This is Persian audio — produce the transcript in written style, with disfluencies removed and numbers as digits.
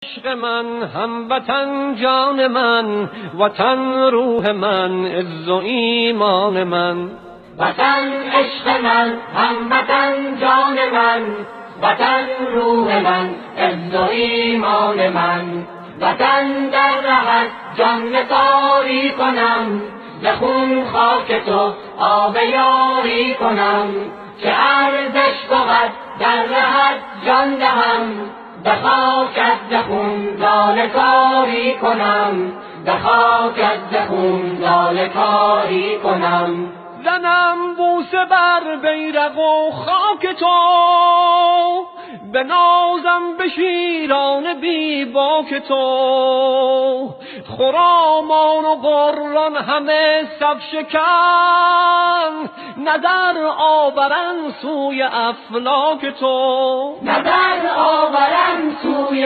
عشق من هموطن جان من، وطن روح من عز و ایمان من. وطن عشق من هموطن جان من، وطن روح من عز و ایمان من. وطن در رهت جان نثاری کنم، ز خون خاک تو آب یاری کنم. که ارزش بود در رهت جان دهم، به خاکت ز خون لاله کاری کنم، به خاکت ز خون لاله کاری کنم. زنم بوسه بر بیرق و خاک تو، بنازم به شیران بی باک تو. خرامان و قران همه صف شکن، نظر آورن سوی افلاک تو. نظر آورن سوی